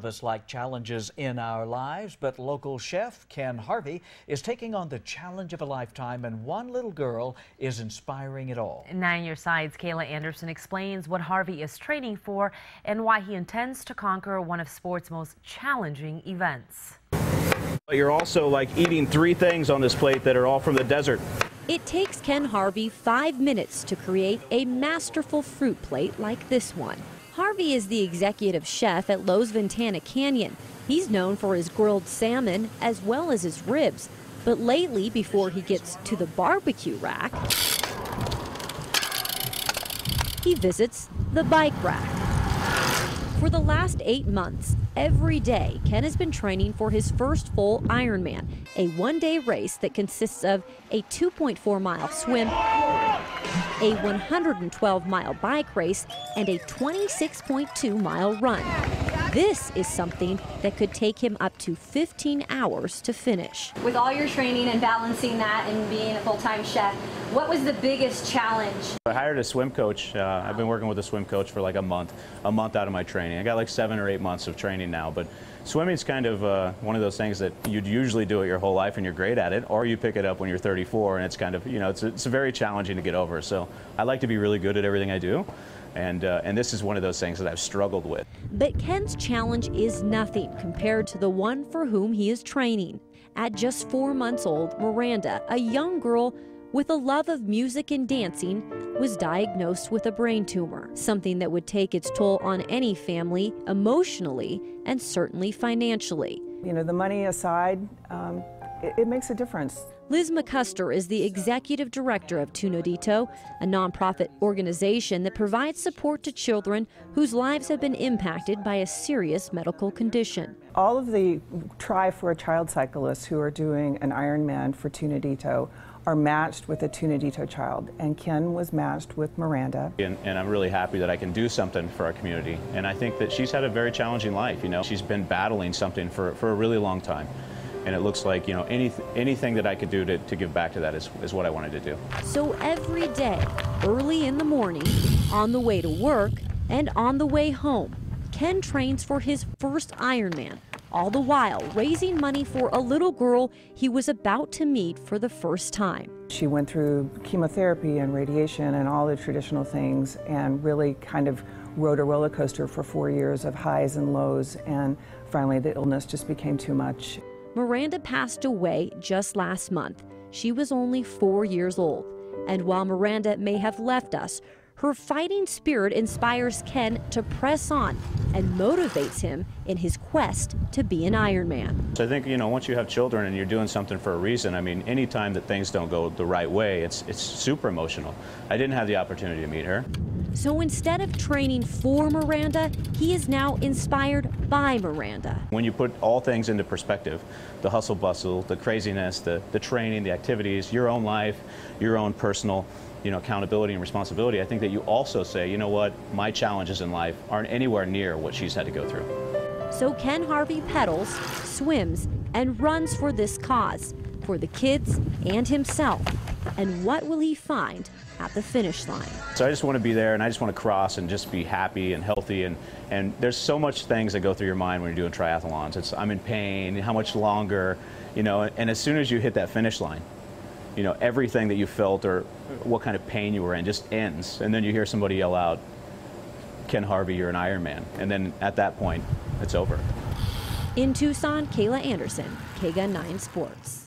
Of us like challenges in our lives, but local chef Ken Harvey is taking on the challenge of a lifetime, and one little girl is inspiring it all. 9 Your Side's Kayla Anderson explains what Harvey is training for and why he intends to conquer one of sport's most challenging events. You're also like eating 3 things on this plate that are all from the desert. It takes Ken Harvey 5 minutes to create a masterful fruit plate like this one. Harvey is the executive chef at Lowe's Ventana Canyon. He's known for his grilled salmon as well as his ribs. But lately, before he gets to the barbecue rack, he visits the bike rack. For the last 8 months, every day, Ken has been training for his first full Ironman, a one-day race that consists of a 2.4-mile swim, a 112-mile bike race, and a 26.2-mile run. This is something that could take him up to 15 hours to finish. With all your training and balancing that and being a full-time chef, what was the biggest challenge? I hired a swim coach. I've been working with a swim coach for like a month out of my training. I got like 7 or 8 months of training now, but swimming's kind of one of those things that you'd usually do it your whole life and you're great at it, or you pick it up when you're 34 and it's kind of, you know, it's very challenging to get over. So I like to be really good at everything I do. And this is one of those things that I've struggled with. But Ken's challenge is nothing compared to the one for whom he is training. At just 4 months old, Miranda, a young girl with a love of music and dancing, was diagnosed with a brain tumor, something that would take its toll on any family emotionally and certainly financially. You know, the money aside, it makes a difference. Liz McCuster is the executive director of Tunadito, a nonprofit organization that provides support to children whose lives have been impacted by a serious medical condition. All of the Try for a Child cyclists who are doing an Ironman for Tunadito are matched with a Tunadito child, and Ken was matched with Miranda. And I'm really happy that I can do something for our community. And I think that she's had a very challenging life. You know, she's been battling something for a really long time. And it looks like, you know, anything that I could do to give back to that is what I wanted to do. So every day, early in the morning, on the way to work, and on the way home, Ken trains for his first Ironman, all the while raising money for a little girl he was about to meet for the first time. She went through chemotherapy and radiation and all the traditional things, and really kind of rode a roller coaster for 4 years of highs and lows, and finally the illness just became too much. Miranda passed away just last month. She was only 4 years old. And while Miranda may have left us, her fighting spirit inspires Ken to press on and motivates him in his quest to be an Ironman. So I think, you know, once you have children and you're doing something for a reason, I mean, anytime that things don't go the right way, it's super emotional. I didn't have the opportunity to meet her. So instead of training for Miranda, he is now inspired by Miranda. When you put all things into perspective, the hustle bustle, the craziness, the training, the activities, your own life, your own personal, you know, accountability and responsibility, I think that you also say, you know what, my challenges in life aren't anywhere near what she's had to go through. So Ken Harvey pedals, swims, and runs for this cause, for the kids and himself. And what will he find at the finish line? So I just want to be there, and I just want to cross and just be happy and healthy. And there's so much things that go through your mind when you're doing triathlons. I'm in pain, how much longer, you know, and as soon as you hit that finish line, you know, everything that you felt or what kind of pain you were in just ends. And then you hear somebody yell out, Ken Harvey, you're an Ironman. And then at that point, it's over. In Tucson, Kayla Anderson, KGUN-9 Sports.